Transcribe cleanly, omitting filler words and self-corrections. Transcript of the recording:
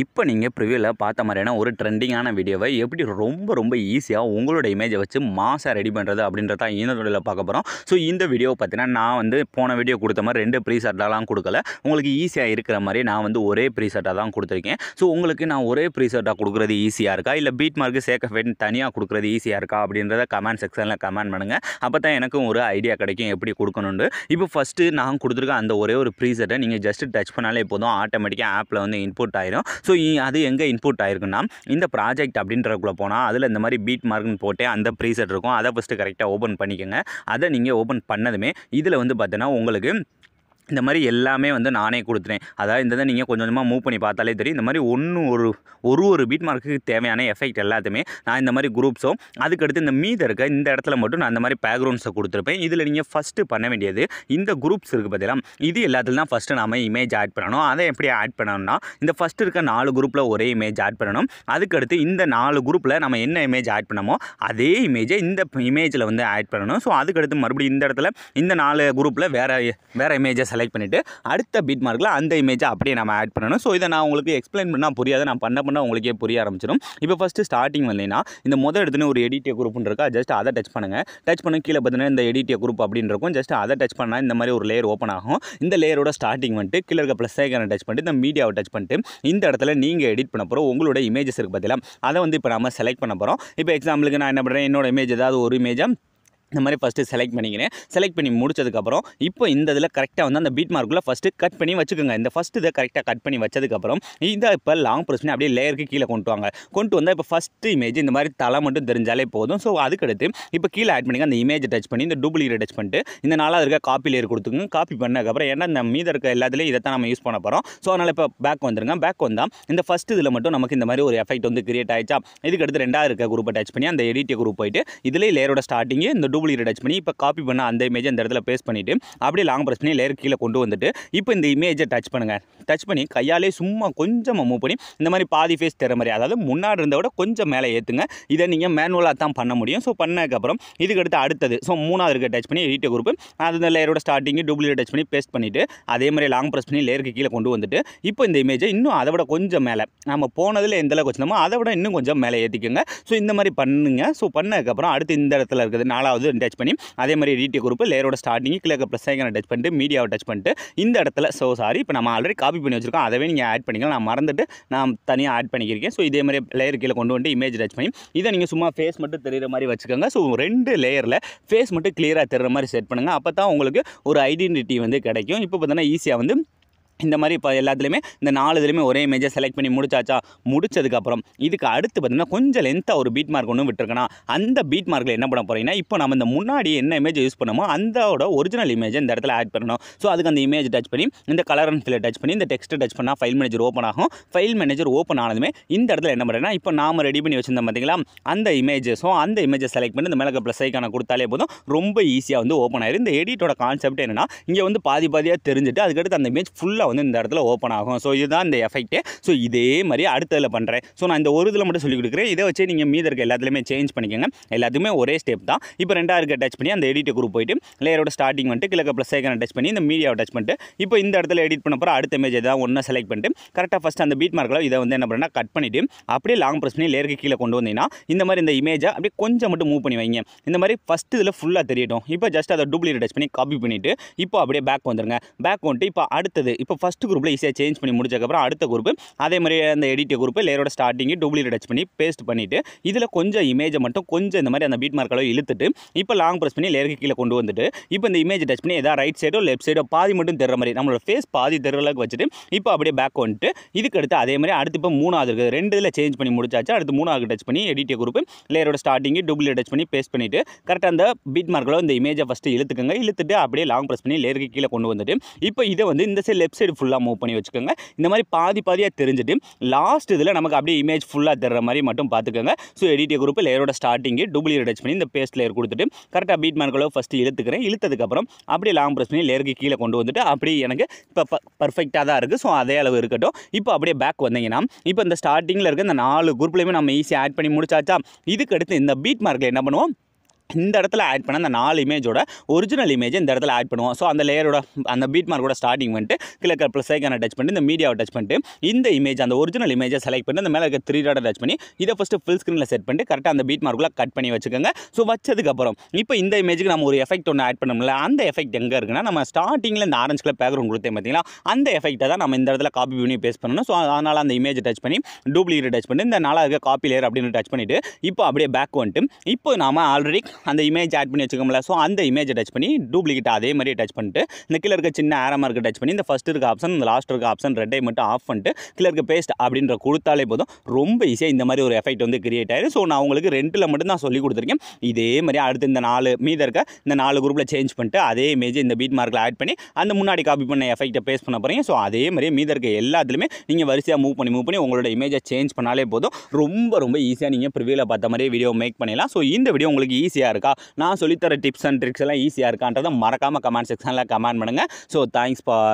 இப்போ நீங்கள் ப்ரிவியூவில் பார்த்த மாதிரியான ஒரு ட்ரெண்டிங்கான வீடியோவை எப்படி ரொம்ப ஈஸியாக உங்களோட இமேஜை வச்சு மாசாக ரெடி பண்ணுறது அப்படின்றத இந்த வீடியோவில் பார்க்க போகிறோம். ஸோ இந்த வீடியோவை பார்த்தீங்கன்னா நான் வந்து போன வீடியோ கொடுத்த மாதிரி 2 ப்ரீசெட்டாலாம் கொடுக்கல. உங்களுக்கு ஈஸியாக இருக்கிற மாதிரி நான் வந்து ஒரே ப்ரீசெட்டாக தான் கொடுத்துருக்கேன். ஸோ உங்களுக்கு நான் ஒரே ப்ரீசெட்டாக கொடுக்குறது ஈஸியாக இருக்கா, இல்லை பீட் மார்க்கு சேக்க தனியாக கொடுக்குறது ஈஸியாக இருக்கா அப்படின்றத கமெண்ட் செக்ஷனில் கமெண்ட் பண்ணுங்கள். அப்போ தான் எனக்கும் ஒரு ஐடியா கிடைக்கும் எப்படி கொடுக்கணுன்னு. இப்போ ஃபஸ்ட்டு நான் கொடுத்துருக்க அந்த ஒரே ஒரு ப்ரீசெட்டை நீங்கள் ஜஸ்ட் டச் பண்ணாலே போதும், ஆட்டோமேட்டிக்காக ஆப்பில் வந்து இன்புட் ஆயிரும். ஸோ அது எங்கே இன்புட் ஆயிருக்குன்னா இந்த ப்ராஜெக்ட் அப்படின்றக்குள்ளே போனால் அதில் இந்த மாதிரி பீட் மார்க்னு போட்டு அந்த ப்ரீசெட் இருக்கும். அதை ஃபஸ்ட்டு கரெக்டாக ஓப்பன் பண்ணிக்கோங்க. அதை நீங்கள் ஓப்பன் பண்ணதுமே இதில் வந்து பார்த்தீங்கன்னா உங்களுக்கு இந்த மாதிரி எல்லாமே வந்து நானே கொடுத்துட்டேன். அதாவது இந்த நீங்கள் கொஞ்சம் கொஞ்சமாக மூவ் பண்ணி பார்த்தாலே தெரியும். இந்த மாதிரி ஒரு பீட் மார்க்குக்கு தேவையான எஃபெக்ட் எல்லாத்தையுமே நான் இந்த மாதிரி குரூப்ஸோ அதுக்கடுத்து இந்த மீத இருக்க இந்த இடத்துல மட்டும் நான் இந்த மாதிரி பேக்ரவுண்ட்ஸை கொடுத்துருப்பேன். இதில் நீங்கள் ஃபஸ்ட்டு பண்ண வேண்டியது இந்த குரூப்ஸ் இருக்குது பார்த்தீங்களா, இது எல்லாத்துல தான் ஃபஸ்ட்டு நம்ம இமேஜ் ஆட் பண்ணணும். அதை எப்படி ஆட் பண்ணணும்னா இந்த ஃபஸ்ட்டு இருக்க 4 குரூப்பில் ஒரே இமேஜ் ஆட் பண்ணணும். அதுக்கடுத்து இந்த 4 குரூப்பில் நம்ம என்ன இமேஜ் ஆட் பண்ணமோ அதே இமேஜை இந்த இமேஜில் வந்து ஆட் பண்ணணும். ஸோ அதுக்கடுத்து மறுபடியும் இந்த இடத்துல இந்த 4 குரூப்பில் வேறு இமேஜை செலக்ட் பண்ணிவிட்டு அடுத்த பீட் மார்க்கில் அந்த இமேஜை அப்படியே நம்ம ஆட் பண்ணணும். ஸோ இதை நான் உங்களுக்கு எக்ஸ்பிளைன் பண்ணால் புரியாது, நான் பண்ண உங்களுக்கே புரிய ஆரம்பிச்சிடும். இப்போ ஃபஸ்ட்டு ஸ்டார்டிங் வந்தீங்கன்னா இந்த எடுத்துன்னு ஒரு எடிட்டிய குரூப்னு இருக்கா, ஜஸ்ட் அதை டச் பண்ணுங்கள். டச் பண்ணி கீழே பார்த்தீங்கன்னா இந்த எடிட்டிய குரூப் அப்படின்னு இருக்கும். ஜஸ்ட் அதை டச் பண்ணால் இந்த மாதிரி ஒரு லேயர் ஓப்பன் ஆகும். இந்த லேயரோட ஸ்டார்டிங் வந்துட்டு கீழே இருக்க ப்ளஸ் ஐக்கானை டச் பண்ணிட்டு இந்த மீடியாவை டச் பண்ணிட்டு இந்த இடத்துல நீங்கள் எடிட் பண்ண போகிறோம் உங்களோட இமேஜஸ் இருக்குது பார்த்தீங்களா, அதை வந்து இப்போ நம்ம செலக்ட் பண்ண போகிறோம். இப்போ எக்ஸாம்பிளுக்கு நான் என்ன பண்ணுறேன், என்னோட இமேஜ் ஏதாவது ஒரு இமேஜை இந்த மாதிரி ஃபஸ்ட்டு செலக்ட் பண்ணிக்கிறேன். செலக்ட் பண்ணி முடிச்சதுக்கப்புறம் இப்போ இந்த இதில் கரெக்டாக வந்து அந்த பீட் மார்க்குள்ளே ஃபஸ்ட்டு கட் பண்ணி வச்சுக்கோங்க. இந்த ஃபஸ்ட்டு இதை கரெக்டாக கட் பண்ணி வச்சதுக்கப்புறம் இதை இப்போ லாங் ப்ரெஸ் பண்ணி அப்படியே லேயருக்கு கீழே கொண்டு வந்தால் இப்போ ஃபஸ்ட்டு இமேஜ் இந்த மாதிரி தலை மட்டும் தெரிஞ்சாலே போதும். ஸோ அதுக்கடுத்து இப்போ கீழே ஆட் பண்ணிங்க அந்த இமேஜை டச் பண்ணி இந்த டூப்ளிகேட் டச் பண்ணிட்டு இந்த 4வது இருக்க காப்பி லேயர் கொடுத்துங்க. காப்பி பண்ணதுக்கப்புறம் ஏன்னா இந்த மீத இருக்க எல்லாத்துலேயும் இதை தான் நம்ம யூஸ் பண்ண போகிறோம். ஸோ அதனால் இப்போ பேக் வந்துருங்க. பேக் வந்தால் இந்த ஃபஸ்ட்டு இதில் மட்டும் நமக்கு இந்த மாதிரி ஒரு எஃபெக்ட் வந்து கிரியேட் ஆயிடுச்சா. இதுக்கடுத்து 2வது இருக்க குரூப்பை டச் பண்ணி அந்த எடிட்டிய குரூப் போயிட்டு இதிலே லேயரோட ஸ்டார்டிங்கு இந்த டூப்ளிகேட் டச் பண்ணி இப்போ காப்பி பண்ண அந்த இமேஜை இந்த இடத்துல பேஸ்ட் பண்ணிவிட்டு அப்படியே லாங் ப்ரெஸ் பண்ணி லேயர் கீழே கொண்டு வந்துட்டு இப்போ இந்த இமேஜை டச் பண்ணுங்கள். டச் பண்ணி கையாலே சும்மா கொஞ்சமாக மூவ் பண்ணி இந்த மாதிரி பாதி ஃபேஸ் தர மாதிரி, அதாவது முன்னாடி இருந்த விட கொஞ்சம் மேலே ஏற்றுங்க. இதை நீங்கள் மேனுவலாக தான் பண்ண முடியும். ஸோ பண்ணதுக்கப்புறம் இதுக்கடுத்து அடுத்தது ஸோ 3வது இருக்க டச் பண்ணி எடிட்டிய குரூப் அந்த லேயரோட ஸ்டார்டிங்கு டூப்ளிகேட் டச் பண்ணி பேஸ்ட் பண்ணிவிட்டு அதே மாதிரி லாங் ப்ரெஸ் பண்ணி லேயருக்கு கீழே கொண்டு வந்துட்டு இப்போ இந்த இமேஜை இன்னும் அதை விட கொஞ்சம் மேலே நம்ம போனதில் எந்த அளவுக்கு வச்சுருந்தோமோ அதை விட இன்னும் கொஞ்சம் மேலே ஏற்றிக்கோங்க. ஸோ இந்த மாதிரி பண்ணுங்க. ஸோ பண்ணதுக்கப்புறம் அடுத்து இந்த இடத்துல இருக்குது 4வது டச் பண்ணி அதே மாதிரி எடிட்டிய குரூப் லேயரோட ஸ்டார்டிங் கீழே ப்ளஸ் ஐக்கானை டச் பண்ணிட்டு மீடியாவை டச் பண்ணிட்டு இந்த இடத்துல இப்போ நம்ம ஆல்ரெடி காப்பி பண்ணி வச்சிருக்கோம், அதவே நீங்கள் ஆட் பண்ணிக்கலாம். நான் மறந்துட்டு நான் தனியாக ஆட் பண்ணிக்கிறேன். ஸோ இதே மாதிரி லேயர் கீழே கொண்டு வந்து இமேஜ் டச் பண்ணி இதை நீங்கள் சும்மா ஃபேஸ் மட்டும் தெரிகிற மாதிரி வச்சுக்கோங்க. ஸோ 2 லேயரில் ஃபேஸ் மட்டும் கிளியராக தெரிகிற மாதிரி செட் பண்ணுங்கள். அப்போ தான் உங்களுக்கு ஒரு ஐடென்டிட்டி வந்து கிடைக்கும். இப்போ பார்த்தீங்கன்னா ஈஸியாக வந்து இந்த மாதிரி இப்போ எல்லாத்துலேயுமே இந்த 4 இதுலேயுமே ஒரே இமேஜை செலக்ட் பண்ணி முடிச்சதுக்கப்புறம் இதுக்கு அடுத்து பார்த்தீங்கன்னா கொஞ்சம் லென்த்தாக ஒரு பீட் மார்க் ஒன்று விட்டுருக்கணும். அந்த பீட் மார்க்கில் என்ன பண்ண போகிறீங்கன்னா இப்போ நம்ம இந்த முன்னாடி என்ன இமேஜ் யூஸ் பண்ணமோ அதோட ஒரிஜினல் இமேஜை இந்த இடத்துல ஆட் பண்ணணும். ஸோ அதுக்கு அந்த இமேஜ் டச் பண்ணி இந்த கலர் அண்ட் ஃபில்லை டச் பண்ணி இந்த டெக்ஸ்ட்டை டச் பண்ணால் ஃபைல் மேனேஜர் ஓப்பன் ஆகும். ஃபைல் மேனேஜர் ஓப்பன் ஆனதுமே இந்த இடத்துல என்ன பண்ணுறேன்னா இப்போ நாம் ரெடி பண்ணி வச்சிருந்தோம் பார்த்தீங்களா அந்த இமேஜ். ஸோ அந்த இமேஜை செலக்ட் பண்ணி இந்த மேலே ப்ளஸ் ஐக்கானை கொடுத்தாலே போதும், ரொம்ப ஈஸியாக வந்து ஓப்பன் ஆயிடும். இந்த எடிட்டோட கான்செப்ட் என்னன்னா இங்கே வந்து பாதியாக தெரிஞ்சுட்டு அதுக்கடுத்து அந்த இமேஜ் ஃபுல்லாக வந்து இந்த இடத்துல ஓப்பன் ஆகும். ஸோ இதுதான் இந்த எஃபெக்ட். ஸோ இதே மாதிரி அடுத்ததில் பண்ணுறேன். ஸோ நான் இந்த ஒரு இதில் மட்டும் சொல்லிக் கொடுக்குறேன். இதை வச்சு நீங்கள் மீத இருக்க எல்லாத்துலேயுமே சேஞ்ச் பண்ணிக்கோங்க. எல்லாத்துக்குமே ஒரே ஸ்டெப் தான். இப்போ 2வது இருக்க டச் பண்ணி அந்த எடிட் குரூப் போயிட்டு லேயரோட ஸ்டார்டிங் வந்துட்டு கீழே ப்ளஸ் ஐக்கானை டச் பண்ணி இந்த மீடியாவை டச் பண்ணிட்டு இப்போ இந்த இடத்துல எடிட் பண்ண போகிற அடுத்த இமேஜ் ஏதாவது ஒன்று செலக்ட் பண்ணிட்டு கரெக்டாக ஃபஸ்ட் அந்த பீட் மார்க்கில் இதை வந்து என்ன பண்ணுறேன்னா கட் பண்ணிவிட்டு அப்படியே லாங் ப்ரெஸ் பண்ணி லேயருக்கு கீழே கொண்டு வந்தீங்கன்னா இந்த மாதிரி இந்த இமேஜை அப்படியே கொஞ்சம் மட்டும் மூவ் பண்ணி வைங்க. இந்த மாதிரி ஃபஸ்ட்டு இதில் ஃபுல்லாக தெரியட்டும். இப்போ ஜஸ்ட் அதை டூப்ளிகேட் டச் பண்ணி காப்பி பண்ணிவிட்டு இப்போ அப்படியே பேக் வந்துருங்க. பேக் வந்துட்டு இப்போ அடுத்தது இப்போ ஃபஸ்ட் குரூப்பில் ஈஸியாக சேஞ்ச் பண்ணி முடிச்சதுக்கப்புறம் அடுத்த குரூப் அதே மாதிரி அந்த எடிட்டிய குரூப் லேயரோட ஸ்டார்டிங்கு டூப்ளிகேட் டச் பண்ணி பேஸ்ட் பண்ணிவிட்டு இதில் கொஞ்சம் இமேஜை மட்டும் கொஞ்சம் இந்த மாதிரி அந்த பீட் மார்க்களை இழுத்துட்டு இப்போ லாங் ப்ரெஸ் பண்ணி லேயருக்கு கீழே கொண்டு வந்துட்டு இப்போ இந்த இமேஜ் டச் பண்ணி ஏதாவது ரைட் சைடோ லெஃப்ட் சைடோ பாதி மட்டும் தெரிற மாதிரி நம்மளோட ஃபேஸ் பாதி தெரிறளவுக்கு வச்சுட்டு இப்போ அப்படியே பேக் வந்துட்டு இதுக்கு அடுத்து அதே மாதிரி அடுத்து இப்போ 3வது இருக்குது 2 இதில் சேஞ்ச் பண்ணி முடிச்சாச்சு. அடுத்து 3வது டச் பண்ணி எடிட்டிய குரூப் லேயரோட ஸ்டார்டிங்கு டூப்ளிகேட் டச் பண்ணி பேஸ்ட் பண்ணிவிட்டு கரெக்டாக அந்த பீட் மார்க்களோ இந்த இமேஜை ஃபஸ்ட்டு இழுத்துக்கோங்க. இழுத்துட்டு அப்படியே லாங் ப்ரெஸ் பண்ணி லேயருக்கு கீழே கொண்டு வந்துட்டு இப்போ இதை வந்து இந்த சைடு லெஃப்ட் சைடு ஃபுல்லாக மூவ் பண்ணி வச்சுக்கோங்க. இந்த மாதிரி பாதியாக தெரிஞ்சுட்டு லாஸ்ட் இதில் நமக்கு அப்படியே இமேஜ் ஃபுல்லாக தெரிற மாதிரி மட்டும் பார்த்துக்கோங்க. ஸோ எடிட்டிய குரூப் லேயரோட ஸ்டார்டிங்கு டூப்ளிகேட் டச் பண்ணி இந்த பேஸ்ட் லேயர் கொடுத்துட்டு கரெக்டாக பீட் மார்க்களோ ஃபஸ்ட்டு இழுத்துக்கிறேன். இழுத்ததுக்கப்புறம் அப்படியே லாங் ப்ரெஸ் பண்ணி லேயருக்கு கீழே கொண்டு வந்துட்டு அப்படியே எனக்கு இப்போ பர்ஃபெக்டாக தான் இருக்குது. ஸோ அதே அளவு இருக்கட்டும். இப்போ அப்படியே பேக் வந்தீங்கன்னா இப்போ இந்த ஸ்டார்டிங்கில் இருக்க இந்த 4 குரூப்லேயுமே நம்ம ஈஸியாக ஆட் பண்ணி முடிச்சாச்சா. இதுக்கு அடுத்து இந்த பீட் மார்க்கில் என்ன பண்ணுவோம், இந்த இடத்துல ஆட் பண்ண அந்த 4 இமேஜோட ஒரிஜினல் இமேஜ் இந்த இடத்துல ஆட் பண்ணுவோம். ஸோ அந்த லேயரோட அந்த பீட் மார்க்கோட ஸ்டார்டிங் பண்ணிட்டு கீழே இருக்க ப்ளஸ் ஐக்கானை டச் பண்ணிட்டு இந்த மீடியாவை டச் பண்ணிட்டு இந்த இமேஜ் அந்த ஒரிஜினல் இமேஜை செலக்ட் பண்ணி அந்த மேலே இருக்க 3 டாட்டை டச் பண்ணி இதை ஃபஸ்ட்டு ஃபுல் ஸ்க்ரீனில் செட் பண்ணிட்டு கரெக்டாக அந்த பீட் மார்க்குள்ள கட் பண்ணி வச்சுக்கோங்க. ஸோ வச்சதுக்கப்புறம் இப்போ இந்த இமேஜுக்கு நம்ம ஒரு எஃபெக்ட் ஒன்று ஆட் பண்ணோம்ல, அந்த எஃபெக்ட் எங்கே இருக்குன்னா நம்ம ஸ்டார்டிங்கில் இந்த ஆரஞ்சு கலர் பேக்ரவுண்ட் கொடுத்தேன் பார்த்தீங்களா, அந்த எஃபெக்ட்டை தான் நம்ம இந்த இடத்துல காப்பி பண்ணி பேஸ்ட் பண்ணணும். ஸோ அதனால் அந்த இமேஜை டச் பண்ணி டூப்ளிகேட் டச் பண்ணி இந்த 4 இருக்க காப்பி லேயர் அப்படின்னு டச் பண்ணிவிட்டு இப்போ அப்படியே பேக் வந்துட்டு இப்போ நாம் ஆல்ரெடி அந்த இமேஜ் ஆட் பண்ணி வச்சுக்கோம்ல, ஸோ அந்த இமேஜை டச் பண்ணி டூப்ளிகேட் அதே மாதிரி டச் பண்ணிட்டு இந்த கீழே இருக்க சின்ன ஆரோ மார்க்கை டச் பண்ணி இந்த ஃபஸ்ட் இருக்க ஆப்ஷன் இந்த லாஸ்ட் இருக்க ஆப்ஷன் ரெண்டையும் மட்டும் ஆஃப் பண்ணிட்டு கீழே இருக்க பேஸ்ட் அப்படின்ற கொடுத்தாலே போதும். ரொம்ப ஈஸியாக இந்த மாதிரி ஒரு எஃபெக்ட் வந்து கிரியேட் ஆயிடும். ஸோ நான் உங்களுக்கு 2ல் மட்டும் தான் சொல்லி கொடுத்துருக்கேன். இதே மாதிரி அடுத்து இந்த 4 மீத இருக்க இந்த 4 குரூப்பில் சேஞ்ச் பண்ணிட்டு அதே இமேஜ் இந்த பீட் மார்க்கில் ஆட் பண்ணி அந்த முன்னாடி காப்பி பண்ண எஃபெக்ட்டை பேஸ்ட் பண்ண போகிறீங்க. ஸோ அதே மாதிரி மீத இருக்க எல்லாத்துலையுமே நீங்கள் வரிசையாக மூவ் பண்ணி உங்களோட இமேஜை சேஞ்ச் பண்ணாலே போதும். ரொம்ப ஈஸியாக நீங்கள் ப்ரிவியூவில் பார்த்த மாதிரியே வீடியோ மேக் பண்ணிடலாம். ஸோ இந்த வீடியோ உங்களுக்கு ஈஸியாக இருக்கா, நான் சொல்லித்தர டிப்ஸ் அண்ட் ட்ரிக்ஸ் எல்லாம் ஈஸியாக இருக்கான்றதை மறக்காமல் கமெண்ட் செக்ஷனில் கமெண்ட் பண்ணுங்கள். So thanks for